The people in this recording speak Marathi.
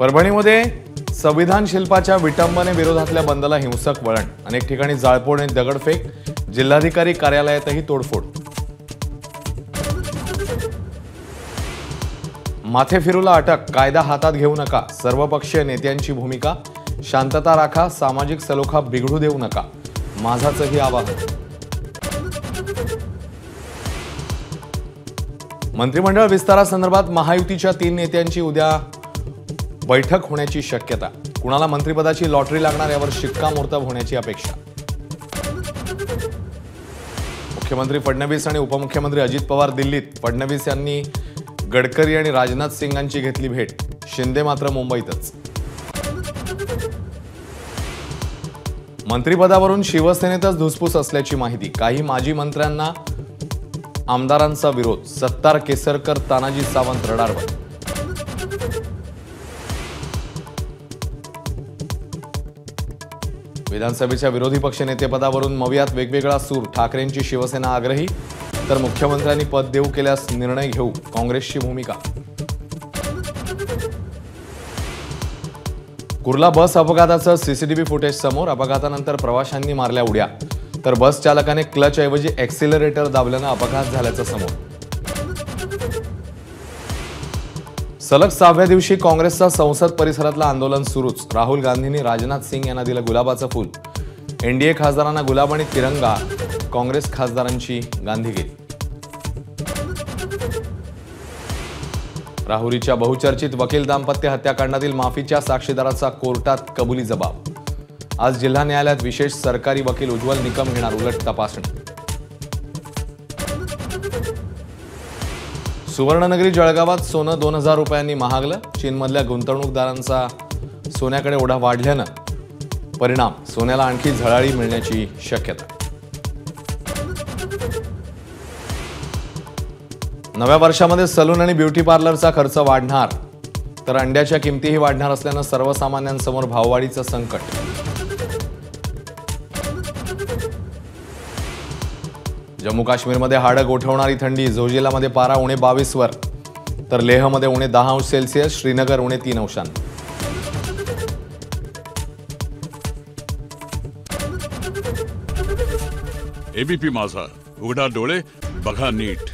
परभणीमध्ये संविधान शिल्पाच्या विटंबने विरोधातल्या बंदला हिंसक वळण। अनेक ठिकाणी जाळपोळ आणि दगडफेक। जिल्हाधिकारी कार्यालयातही तोडफोड। माथेफिरूला अटक। कायदा हातात घेऊ नका। सर्वपक्षीय नेत्यांची भूमिका। शांतता राखा। सामाजिक सलोखा बिघडू देऊ नका। माझाचंही आवाहन। मंत्रिमंडळ विस्तारासंदर्भात महायुतीच्या 3 नेत्यांची उद्या बैठक होण्याची शक्यता। कुणाला मंत्रिपदाची लॉटरी लागणार यावर शिक्कामोर्तब होण्याची अपेक्षा। मुख्यमंत्री फडणवीस आणि उपमुख्यमंत्री अजित पवार दिल्लीत। फडणवीस यांनी गडकरी आणि राजनाथ सिंगांची घेतली भेट। शिंदे मात्र मुंबईतच। मंत्रिपदावरून शिवसेनेतच धुसफूस असल्याची माहिती। काही माजी मंत्र्यांना आमदारांचा विरोध। सत्तार केसरकर तानाजी सावंत रडारवर। विधानसभेच्या विरोधी पक्षनेतेपदावरून मवियात वेगवेगळा सूर। ठाकरेंची शिवसेना आग्रही तर मुख्यमंत्र्यांनी पद देऊ केल्यास निर्णय घेऊ, काँग्रेसची भूमिका। कुर्ला बस अपघाताचं सीसीटीव्ही फुटेज समोर। अपघातानंतर प्रवाशांनी मारल्या उड्या तर बस चालकाने क्लच ऐवजी एक्सिलरेटर दाबल्यानं अपघात झाल्याचं समोर। सलग 6व्या दिवशी काँग्रेसचा संसद परिसरातलं आंदोलन सुरूच। राहुल गांधींनी राजनाथ सिंग यांना दिलं गुलाबाचं फूल। एनडीए खासदारांना गुलाब आणि तिरंगा। काँग्रेस खासदारांची गांधीगिरी। राहुरीच्या बहुचर्चित वकील दाम्पत्य हत्याकांडातील माफीच्या साक्षीदाराचा कोर्टात कबुली जबाब। आज जिल्हा न्यायालयात विशेष सरकारी वकील उज्ज्वल निकम घेणार उलट तपासणी। सुवर्णनगरी जळगावात सोनं 2000 रुपयांनी महागलं। चीनमधल्या गुंतवणूकदारांचा सोन्याकडे ओढा वाढल्यानं परिणाम सोन्याला आणखी झळाळी मिळण्याची शक्यता। नव्या वर्षामध्ये सलून आणि ब्युटी पार्लरचा खर्च वाढणार तर अंड्याच्या किमतीही वाढणार असल्यानं सर्वसामान्यांसमोर भाववाढीचं संकट। जम्मू काश्मीरमध्ये हाडं गोठवणारी थंडी। जोजिलामध्ये पारा उणे 22 वर तर लेहमध्ये उणे 10 अंश सेल्सिअस। श्रीनगर उणे 3 अंशांवर। एबीपी माझा, उघडा डोळे बघा नीट।